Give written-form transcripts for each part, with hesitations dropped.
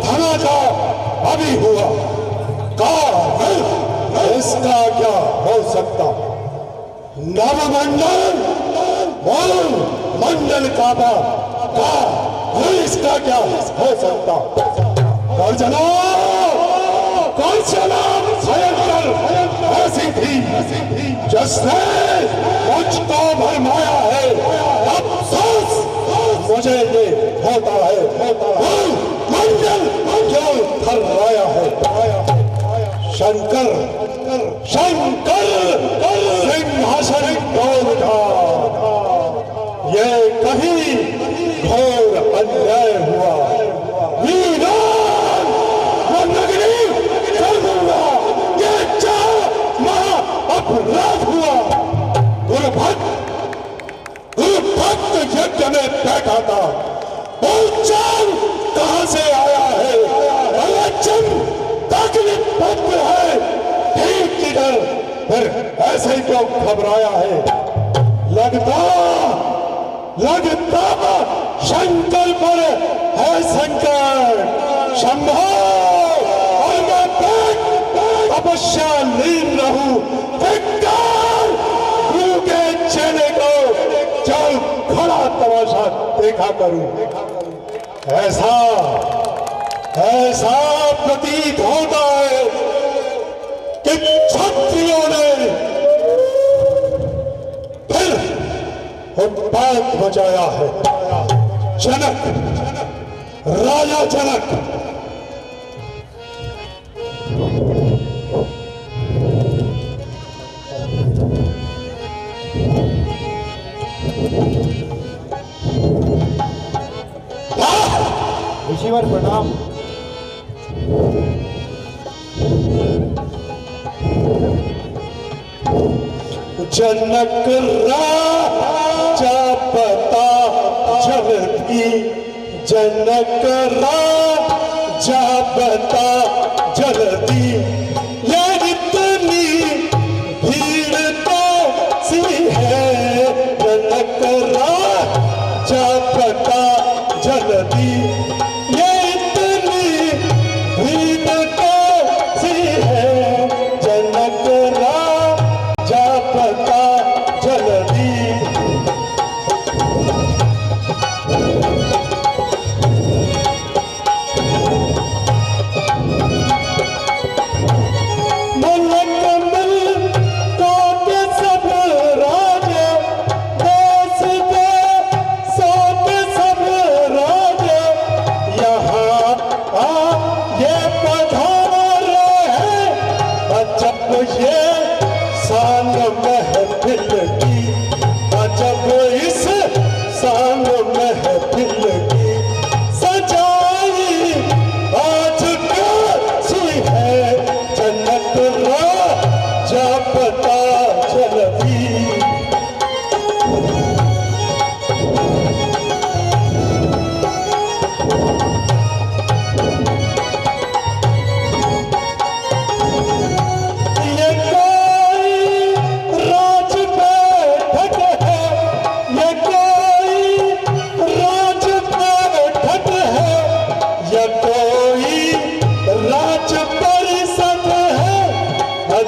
धनाजा अभी हुआ का इसका क्या हो सकता? नवमंडल मंडल काबा का इसका क्या हो सकता? कौन चला भयंकर ऐसी थी जिसने मुझको भरमाया है। अफसोस मुझे ये होता है मंडल क्यों थर्राया है। शंकर शंकर सिंहासन तोड़ उठा। ये कहीं घोर अन्याय हुआ। वीरान वो नगरी जल हुआ। ये महा अपराध हुआ। गुरुभक्त यज्ञ में बैठा था। चांद कहां से आया है? तकलीफ पत्र है। ठीक किधर फिर ऐसे ही क्यों घबराया है? लगता शंकर पर है संकट। शंभो और मैं तपस्या लीन रहूं। गुरु के चेले को चल खड़ा तमाशा देखा करूं। ऐसा प्रतीत होता है कि क्षत्रियों ने फिर उत्पात मचाया है। जनक राजा जनक ऋषिवर प्रणाम। जनक राजा पता जलती। जनक राजा पता जलती। ये इतनी भीड़ तो सी है। जनक राजा पता जलती। ये इतनी भीड़ तो सी है। जनक राजा पता जलती। जब इस सांग महफिल की सजाई आज कैसी है। जनक राजा पता चलती।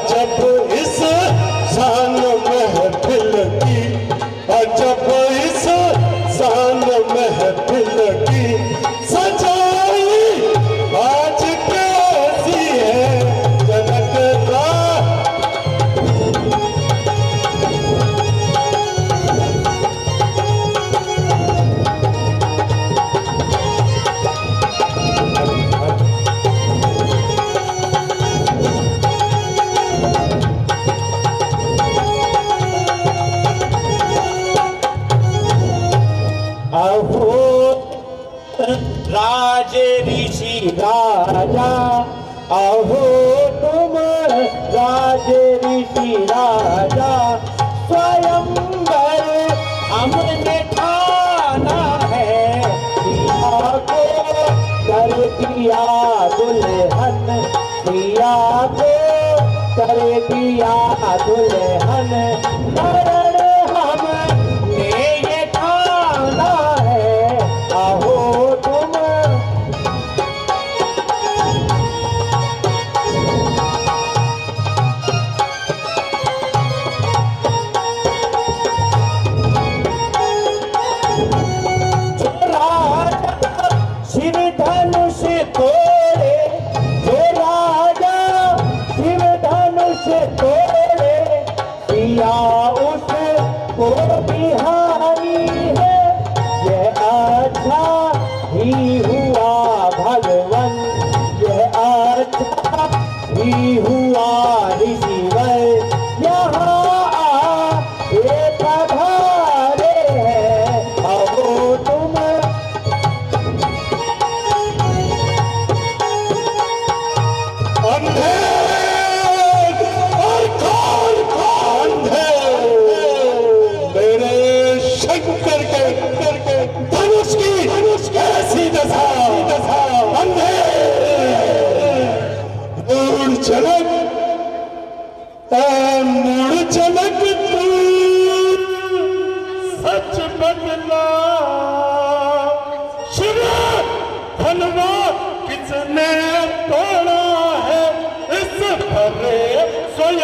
जब इस शान महफिल की जब इस शान महफिल की सजाई आज कैसी है। जनक राज ऋषि राजा अहो तुम राज ऋषि राजा। स्वयंवर हमने ठाना है। प्रिया को कर दिया दुल्हन। प्रिया को कर दिया दुल्हन। मरण हमने ये ठाना है।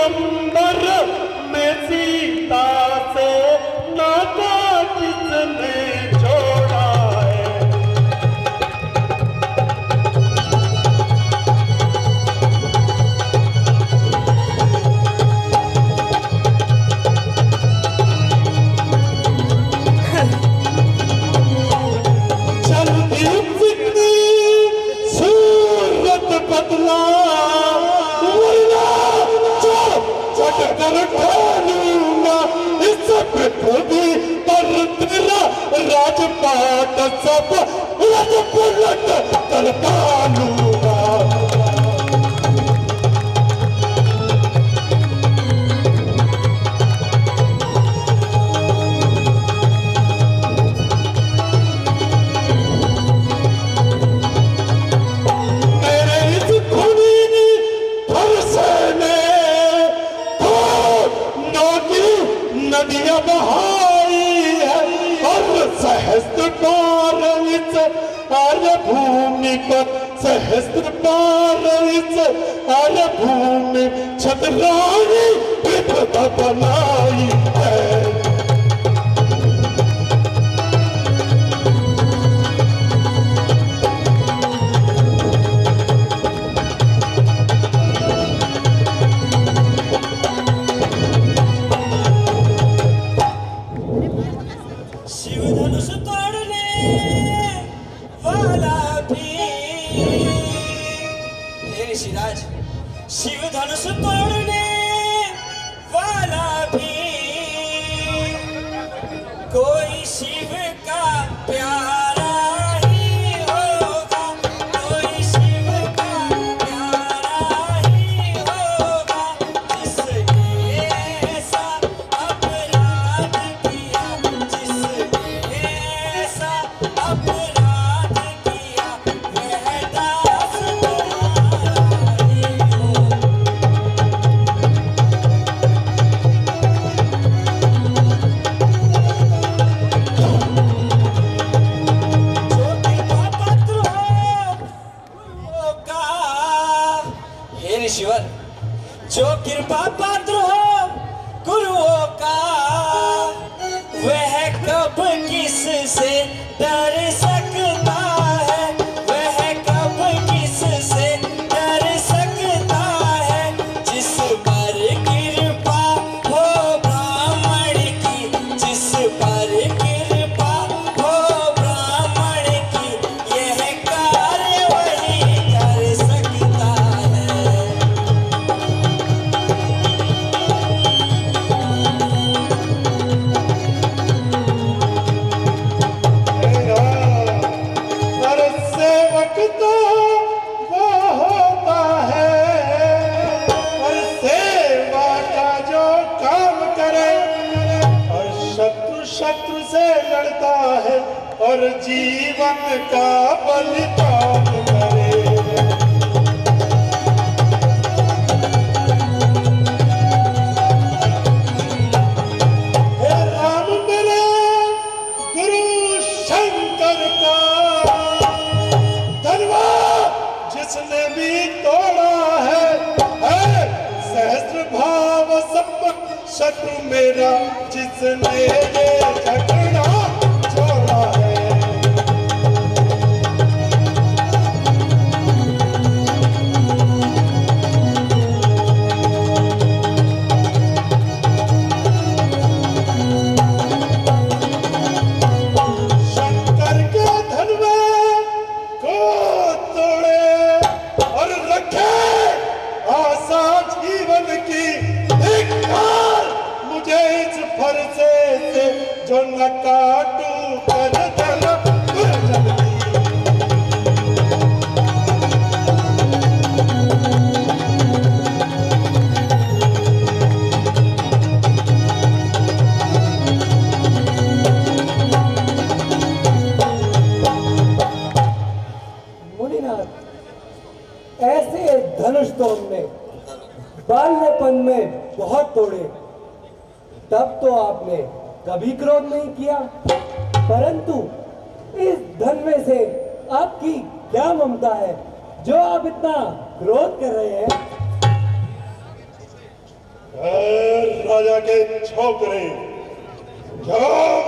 स्वयंवर में सीता से नाता किसने जोड़ा है। जल्दी फिक्री सूरत बदला कर ढालूंगा इस पृथ्वी पर तेरा राजपाट सब राजपलट कर डालूंगा। मेरे इस खूनी फरसे में नदियां बहाई है और सहस्त्र पार इस आर्य भूमि पर सहस्त्र पार इस आर्य भूमि छतरानी विपदा बनाई है। शिव धनुष तोड़ने वाला भी कोई शिव का प्यारा ही होगा, कोई शिव का प्यारा ही होगा, जिसने ऐसा अपराध किया, जिसने ऐसा अपराध किया वह दास ईश्वर जो कृपा पात्र हो गुरुओं का वह कब किस से डर सकता है, वह कब किस से डर सकता है। जिस पर कृपा हो ब्राह्मण की, जिस पर कृपा हो ब्राह्मण की यह कार्य वही कर सकता है। शत्रु से लड़ता है और जीवन का बलिदान करे। हे राम मेरे गुरु शंकर का धनवा जिसने भी तोड़ा है सहस्त्र भाव संपन्न शत्रु मेरा जिसने ये झगड़ा छोड़ा है। शंकर के धनवे को तोड़े और रखे आशा जीवन की मुझे इस फरसे से जो न काटू कर देना मुनिनाथ, ऐसे धनुष तो हमने बाल्यपन में बहुत तोड़े, तब तो आपने कभी क्रोध नहीं किया, परंतु इस धनवे से आपकी क्या ममता है जो आप इतना क्रोध कर रहे हैं। राजा के छोकरे जो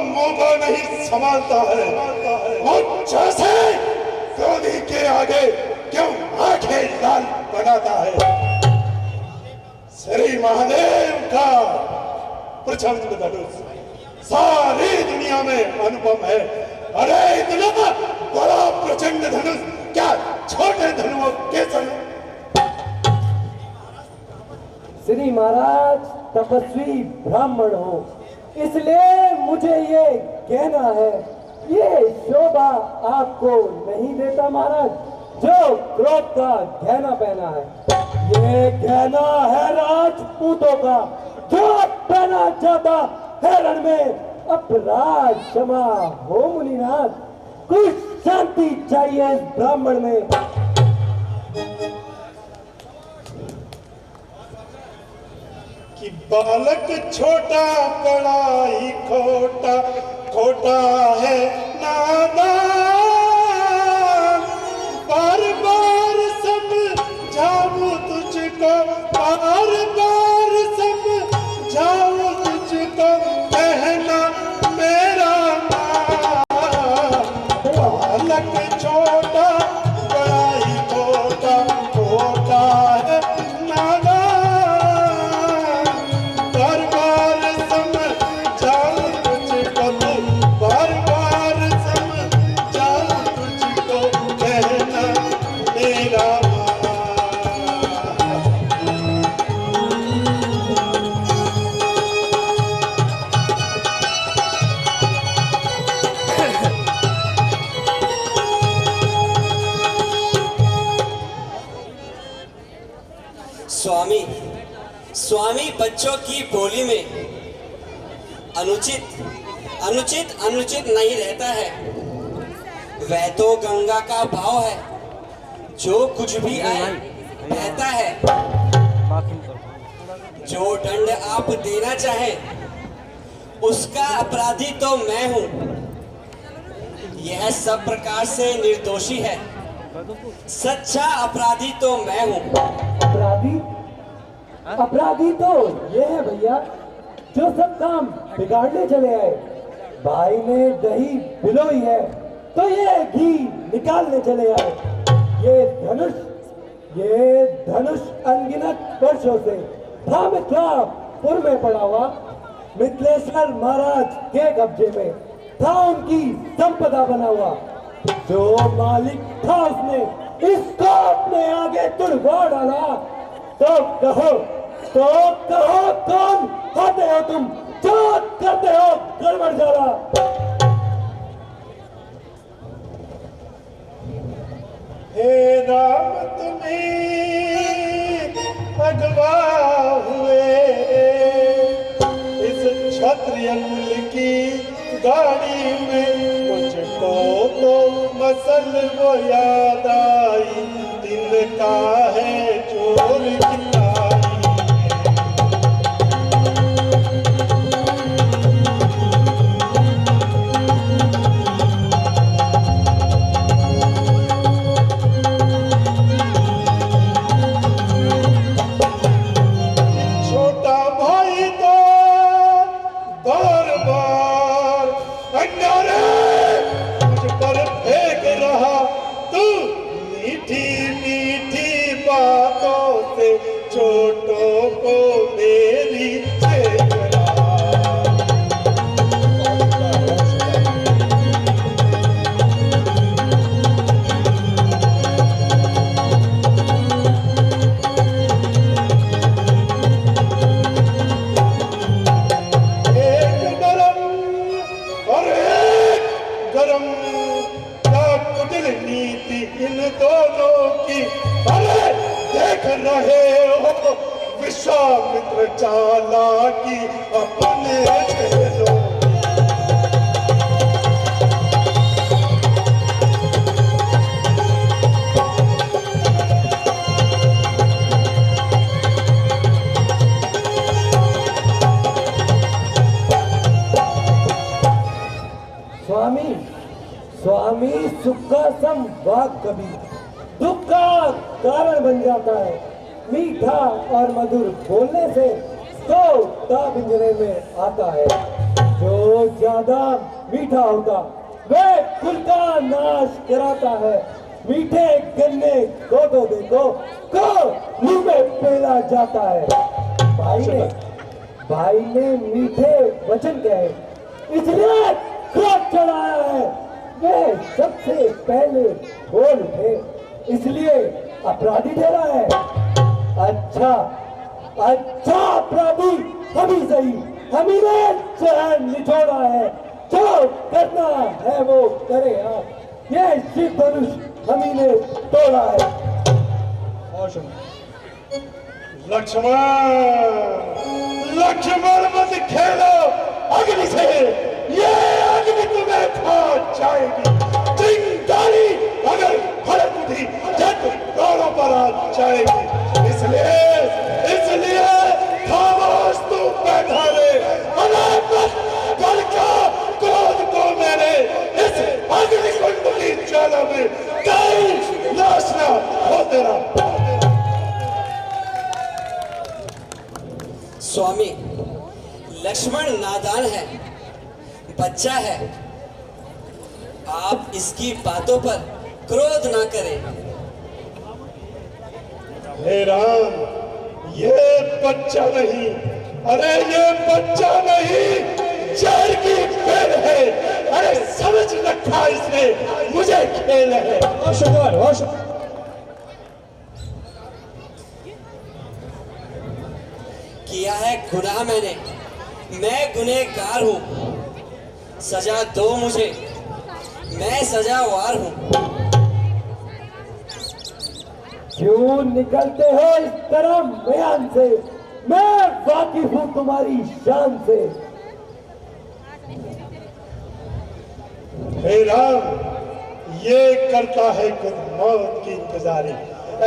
मुंह को नहीं संभालता है और जैसे क्रोधी के आगे क्यों आंखें लाल बनाता है। श्री महादेव का प्रचंड धनुष सारी दुनिया में अनुपम है। अरे इतना बड़ा प्रचंड धनुष क्या छोटे धनुओं के संग? श्री महाराज तपस्वी ब्राह्मण हो, इसलिए मुझे ये कहना है, ये शोभा आपको नहीं देता महाराज जो क्रोध का गहना पहना है। ये गहना है राजपूतों का जो पहना जाता है रण में। अपराध क्षमा हो मुनिनाथ, कुछ शांति चाहिए इस ब्राह्मण में। कि बालक छोटा बड़ा ही खोटा खोटा है नादान। बार बार समझाऊं तुझको, बार बार समझाऊं तुझको, कहना मेरा बालक छोटा बड़ा ही खोटा खोटा है नादान। बार बार समझाऊं तुझको, बार बार समझाऊं तुझको, कहना मेरा स्वामी स्वामी बच्चों की बोली में अनुचित अनुचित नहीं रहता है। वह तो गंगा का भाव है, जो कुछ भी आए बहता है। जो दंड आप देना चाहे उसका अपराधी तो मैं हूं। यह सब प्रकार से निर्दोषी है, सच्चा अपराधी तो मैं हूं। अपराधी अपराधी तो ये है भैया जो सब काम बिगाड़ने चले आए। भाई ने दही बिलोई है तो ये घी निकालने चले आए। ये धनुष अनगिनत वर्षों से था मिथिलापुर में पड़ा हुआ। मिथिलेश्वर महाराज के कब्जे में था, उनकी संपदा बना हुआ। जो मालिक था उसने इसको अपने आगे तुड़वा डाला। तो कहो कौन होते हो तुम, जो करते हो गड़बड़ जाला। हे राम तुम्हें अगवा हुए इस क्षत्रिय कुल की गाड़ी में। मुझको तो मसल वो याद आई, दिल का है चोर की छोटों को मेरी चेतना। एक गरम और एक गरम क्या कुटिल नीति इन दोनों की। अरे देख रहे हो विश्वामित्र चालाकी अपने चेलों। स्वामी सुख का संवाद कभी दुख का कारण बन जाता है। मीठा और मधुर बोलने से तो तब पिंजरे में आता है। जो ज्यादा मीठा होगा वह कुल का नाश कराता है। मीठे गन्ने को तो देखो को मुंह में पेला जाता है। भाई ने मीठे वचन कहे इसलिए क्रोध चढ़ाया है। वे सबसे पहले बोल उठे इसलिए अपराधी ठहरा है। अच्छा अपराधी हम ही सही, हम ही ने चैन निचोड़ा है। जो करना है वो करे। ये शिव धनुष हम ही ने तोड़ा है। लक्ष्मण मत खेलो अग्नि से, ये अग्नि तुम्हें खा जाएगी। चिंगारी अगर भड़क उठी जब दोनों पर आ जाएगी। इसलिए खामोश तू बैठा रे। क्रोध को मेरे इस अग्नि कुंड की ज्वाला में कहीं नाश न हो तेरा। स्वामी, लक्ष्मण नादान है, बच्चा है। आप इसकी बातों पर क्रोध ना करें। हे राम, ये बच्चा नहीं, अरे ये बच्चा नहीं, जड़ की पेड़ है। अरे समझ रखा इसने, मुझे खेल है। किया है गुनाह मैंने, मैं गुनहगार हूं। सजा दो मुझे, मैं सजावार हूं। क्यों निकलते हो इस तरह बयान से? मैं वाकिफ हूं तुम्हारी शान से। हे राम, ये करता है खुद मौत की इंतजारी।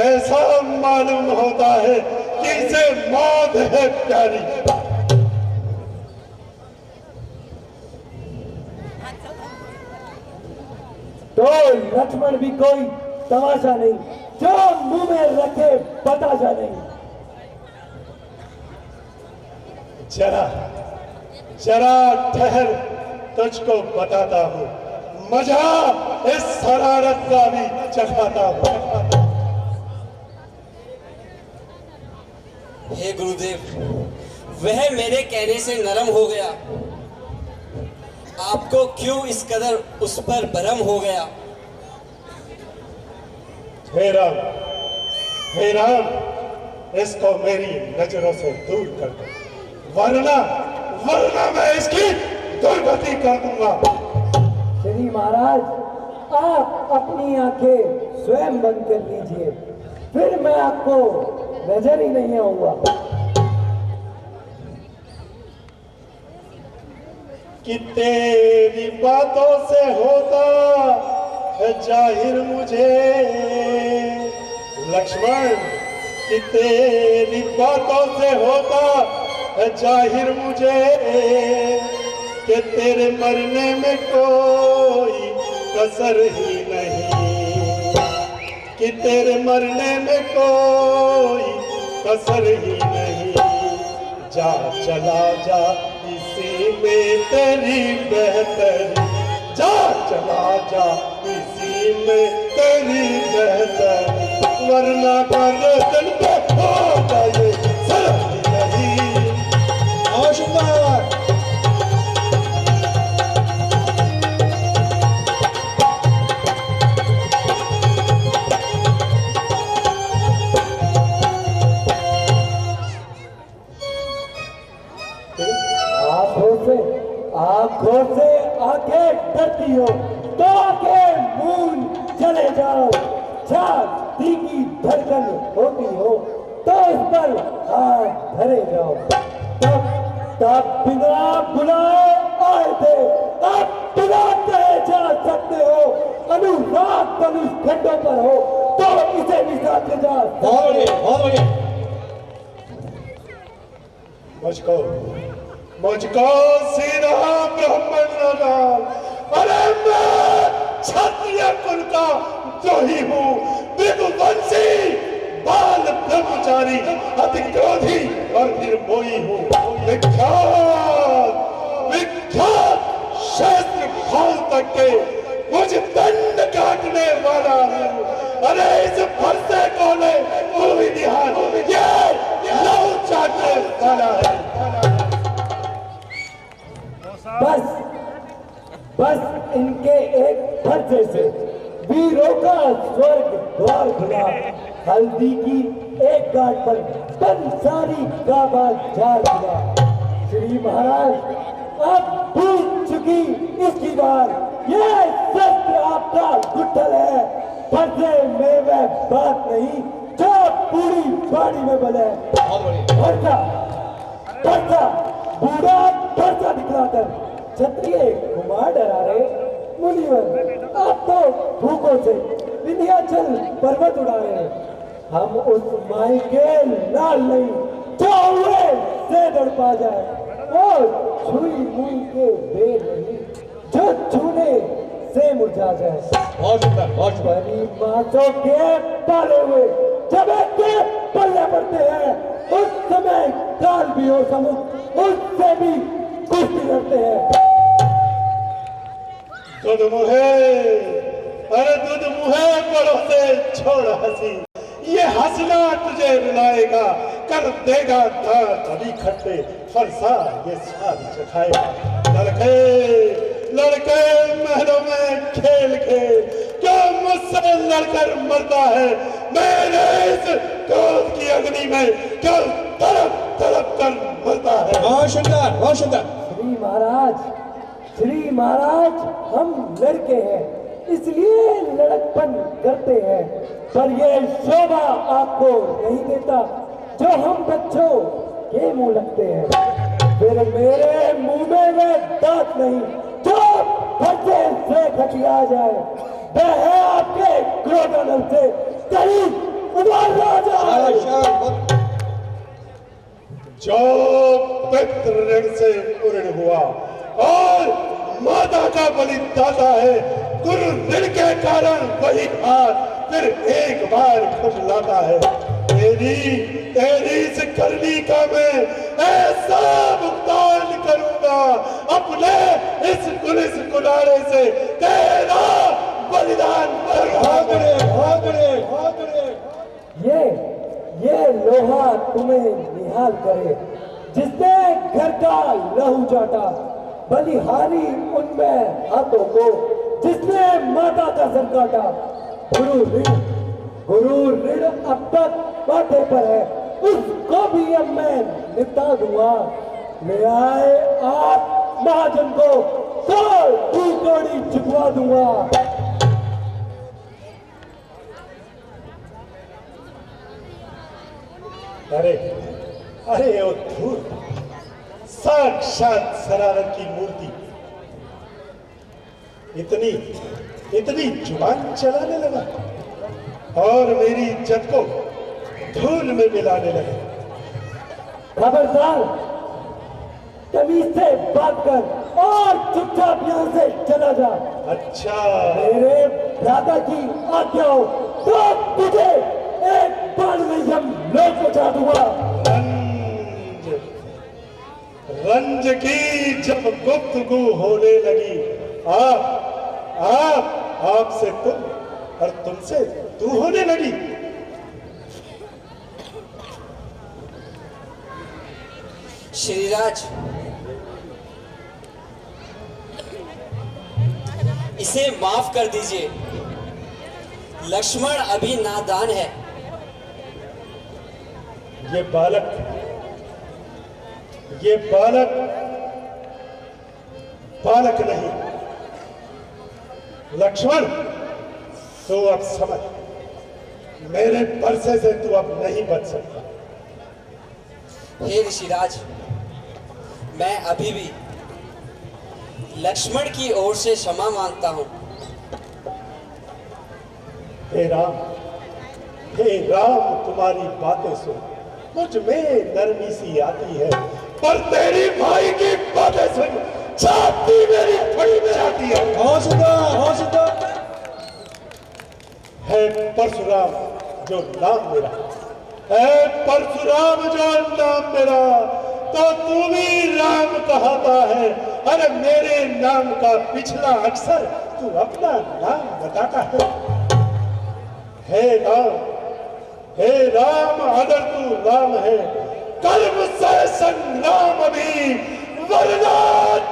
ऐसा मालूम होता है कि इसे मौत है प्यारी। तो लक्ष्मण भी कोई तमाशा नहीं, जो मुंह में रखे बताशा नहीं। जरा ठहर, तुझको बताता हूँ मजा इस शरारत का भी चखाता हूँ। हे गुरुदेव, वह मेरे कहने से नरम हो गया। आपको क्यों इस कदर उस पर भरम हो गया? हे राम, इसको मेरी नजरों से दूर कर दो, वरना मैं इसकी दुर्गति कर दूंगा। श्री महाराज, आप अपनी आंखें स्वयं बंद कर लीजिए, फिर मैं आपको नजर ही नहीं आऊंगा। कि तेरी बातों से होता है जाहिर मुझे लक्ष्मण, कि तेरी बातों से होता है जाहिर मुझे कि तेरे मरने में कोई कसर ही नहीं, कि तेरे मरने में कोई कसर ही नहीं। जा चला जा इसी में तेरी बेहतरी, जा चला जा इसी में तेरी बेहतरी, वरना गर्दन पे होगा ये सही नहीं। होशियार आंखों से आंखें डरती हो तो आंखें मूंद चले जाओ। छाती की धड़कन होती हो तो इस पर हाथ धरे जाओ। तब बिना बुलाए आए थे, अब बुलाते जा सकते हो। अनुराग धनुष खंडों पर हो तो इसे निशाते जा। मुझको सीधा ब्राह्मण न डाल। अरे मैं क्षत्रिय कुल का द्रोही हूँ, विदुवंशी बाल ब्रह्मचारी अति क्रोधी और निर्मोही हूँ। विख्यात विख्यात शस्त्र भाल तक के मुझ दंड काटने वाला हूँ। अरे इस फरसे कोने को भी ध्यान, ये लहू चाटने वाला है। बस इनके एक फरसे से वीरों का स्वर्ग द्वार खुला। हल्दी की एक गांठ पर पंसारी का बाजार खुला। श्री महाराज अब भूल चुकी इसकी बार, ये शस्त्र आपका गुठल है। फरसे में वह बात नहीं जो पूरी बाड़ी में बने। फरसा फरसा बूढ़ा फरसा दिखलाकर क्षत्रिय कुमार डरा रहे। मुनिवर आप तो भूखों से विंध्याचल पर्वत उड़ा रहे। हम उस माई के लाल नहीं जो हुए से डर पा जाए, और छुई मुई के बेर नहीं जो छूने से मुरझा जाए। बड़ी मातों के पाले हुए जब के पल्ले पड़ते हैं, उस समय काल भी हो समुख उससे भी कुश्ती लड़ते हैं। दूध मुहे, अरे दूध मुहे बड़ों से छोड़ हंसी, ये हंसना तुझे रुलाएगा, कर देगा दांत अभी खट्टे, फरसा ये स्वाद चखाएगा। लड़के लड़के महलों में खेल खेल क्यों मुझसे लड़कर मरता है। मेरे इस क्रोध की अग्नि में क्यों तड़प तड़प कर मरता है। बहुत सुंदर, बहुत सुंदर। श्री महाराज हम लड़के हैं इसलिए लड़कपन करते हैं, पर ये शोभा आपको नहीं देता जो हम बच्चों के मुंह लगते हैं। फिर मेरे मुंह में वह दांत नहीं जो फरसे से खटिया जाए। वह है आपके क्रोधनल से कहीं उबाल ना जाए। जो पितृ ऋण से उऋण हुआ और माता का बलिदाता है, गुरु ऋण के कारण वही हाथ फिर एक बार खुश लाता है। तेरी इस करनी का मैं ऐसा भुगतान करूंगा, अपने इस पुलिस कुलारे से तेरा बलिदान करूंगा। ये लोहा तुम्हें निहाल करे, जिसने घर का लहू चाटा। बलिहारी उनमें हाथों को जिसने माता का सर काटा। गुरु ऋण अब तक माथे पर है, उसको भी अब मैं निपटा दूंगा। ले आए आप महाजन को तो कौड़ी चुकवा दूंगा। अरे ओ धूर्त, साक्षात शरारत की मूर्ति, इतनी जुबान चलाने लगा और मेरी इज्जत को धूल में मिलाने लगा। खबरदार, तमीज से बात कर और चुपचाप यहाँ से चला जा। अच्छा, मेरे दादा की आज्ञा हो तो तुझे एक बार में हम लोग पहुंचा दूंगा। रंज की जब गुफ्तगू होने लगी, आपसे तुम और तुमसे तू होने लगी। श्रीराज, इसे माफ कर दीजिए। लक्ष्मण अभी नादान है। ये बालक नहीं, लक्ष्मण तू अब समझ, मेरे परसे से तू अब नहीं बच सकता। हे ऋषिराज, मैं अभी भी लक्ष्मण की ओर से क्षमा मांगता हूं। हे राम, तुम्हारी बातें सुन मुझ में नरमी सी आती है, पर तेरी भाई की बातें सुन छाती मेरी फट जाती है। है परशुराम जो नाम मेरा, ऐ परशुराम जो नाम मेरा, तो तू भी राम कहता है। अरे मेरे नाम का पिछला अक्षर तू अपना नाम बताता है। हे राम अगर तू राम है, कर्म से संग्राम भी, वरना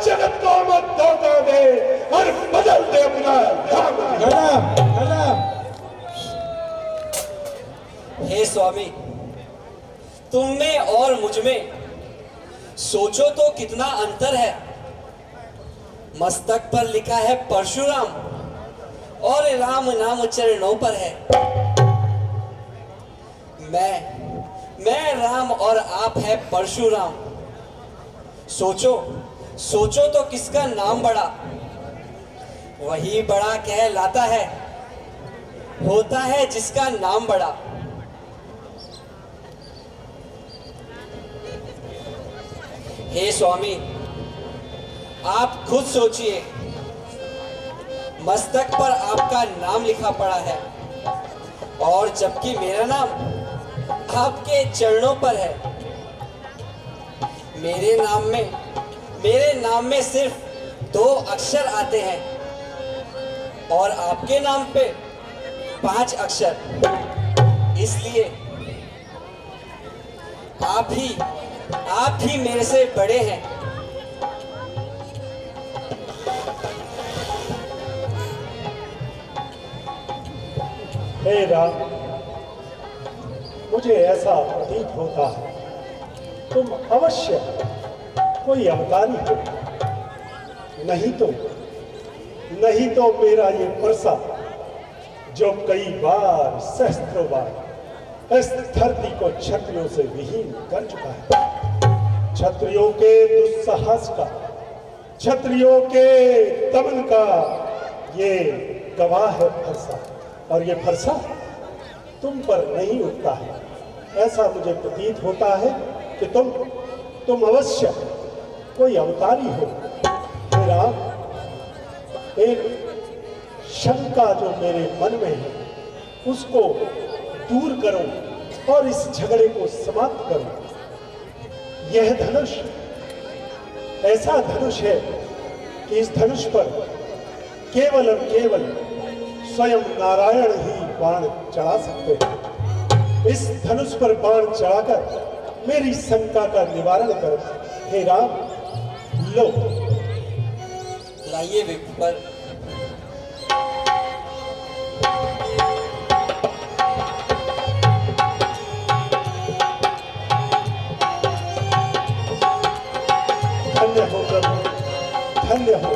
जगत को मत धोखा दे और बदल दे अपना नाम। हे स्वामी, तुम में और मुझ में सोचो तो कितना अंतर है। मस्तक पर लिखा है परशुराम और राम नाम चरणों पर है। मैं राम और आप है परशुराम। सोचो तो किसका नाम बड़ा? वही बड़ा कहलाता है, होता है जिसका नाम बड़ा। हे स्वामी, आप खुद सोचिए, मस्तक पर आपका नाम लिखा पड़ा है और जबकि मेरा नाम आपके चरणों पर है। मेरे नाम में सिर्फ 2 अक्षर आते हैं और आपके नाम पे 5 अक्षर। इसलिए आप ही मेरे से बड़े हैं। हे राम, मुझे ऐसा प्रतीत होता है तुम अवश्य कोई अवतारी हो। नहीं तो मेरा ये परसा जो कई बार सहस्त्रों बार इस धरती को क्षत्रियों से विहीन कर चुका है। क्षत्रियों के दुस्साहस का, क्षत्रियों के दमन का ये गवाह है फरसा, और ये फरसा तुम पर नहीं उठता है। ऐसा मुझे प्रतीत होता है कि तुम अवश्य कोई अवतारी हो। मेरा एक शंका जो मेरे मन में है उसको दूर करो और इस झगड़े को समाप्त करो। यह धनुष ऐसा धनुष है कि इस धनुष पर केवल और केवल स्वयं नारायण ही बाण चढ़ा सकते हैं। इस धनुष पर बाण चढ़ाकर मेरी शंका का निवारण करो। हे राम, लो लाइए विप्र। धन्य हो प्रभु, धन्य हो।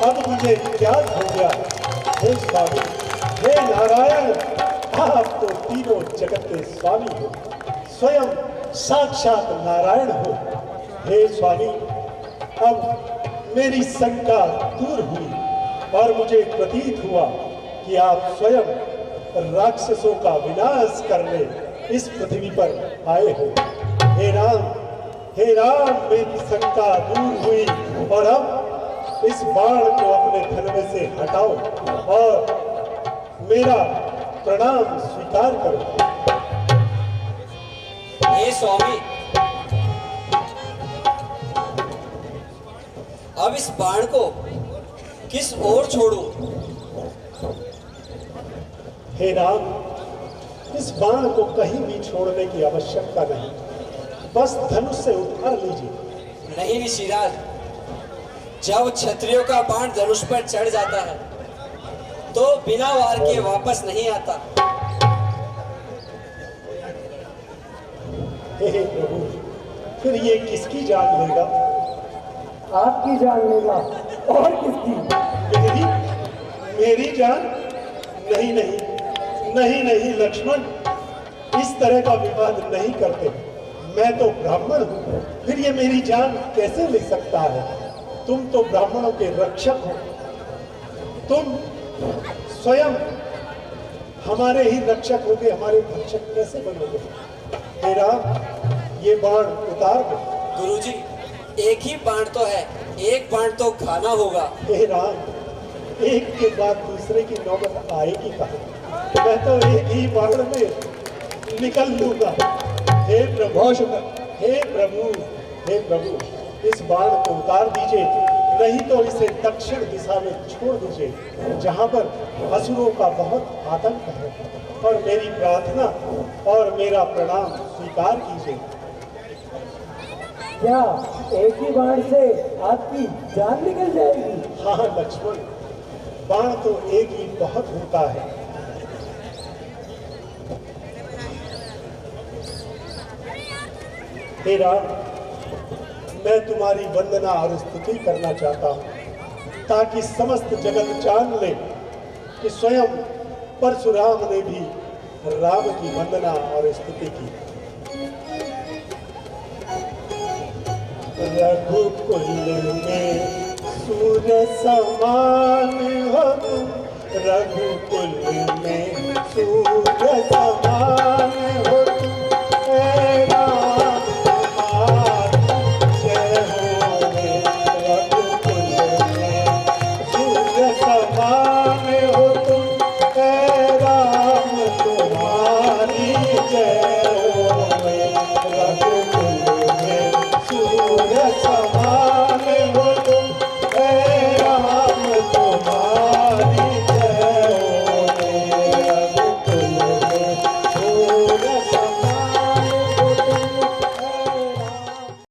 अब मुझे ज्ञात हो गया, हे स्वामी, हे नारायण, आप तो तीनों जगत के स्वामी हो, स्वयं साक्षात नारायण हो। हे स्वामी, अब मेरी शंका दूर हुई और मुझे प्रतीत हुआ कि आप स्वयं राक्षसों का विनाश करने इस पृथ्वी पर आए हो। हे राम, मेरी शंका दूर हुई और अब इस बाण को अपने धन में से हटाओ और मेरा प्रणाम स्वीकार करो। हे स्वामी, अब इस बाण को किस ओर छोड़ूं? हे राम, इस बाण को कहीं भी छोड़ने की आवश्यकता नहीं, बस धनुष से उतार लीजिए। नहीं ऋषिराज, जब क्षत्रियों का बाण धनुष पर चढ़ जाता है तो बिना वार के वापस नहीं आता। हे प्रभु, फिर ये किसकी जान लेगा? आपकी जान लेगा और किसकी? मेरी जान? नहीं लक्ष्मण, इस तरह का विवाद नहीं करते। मैं तो ब्राह्मण हूँ, फिर ये मेरी जान कैसे ले सकता है? तुम तो ब्राह्मणों के रक्षक हो, तुम स्वयं हमारे ही रक्षक होगे, हमारे भक्षक कैसे बनोगे? हे राम, ये बाण उतार दो। गुरुजी, एक ही बाण तो है, एक बाण तो खाना होगा। हे राम, एक के बाद दूसरे की नौबत आएगी कहाँ? मैं तो एक ही बाण में निकल लूंगा। हे प्रभु, बहुत शुक्र। हे प्रभु, हे प्रभु, इस बाण को उतार दीजिए, नहीं तो इसे दक्षिण दिशा में छोड़ दीजिए, जहां पर असुरों का बहुत आतंक है, और मेरी प्रार्थना और मेरा प्रणाम स्वीकार कीजिए। क्या एक ही बाण से आपकी जान निकल जाएगी? हाँ लक्ष्मण, बाण तो एक ही बहुत होता है। हे राम, मैं तुम्हारी वंदना और स्तुति करना चाहता हूँ, ताकि समस्त जगत जान ले कि स्वयं परशुराम ने भी राम की वंदना और स्तुति की। रघुकुल में सूर्य समान हो तुम, रघुकुल में सूर्य समान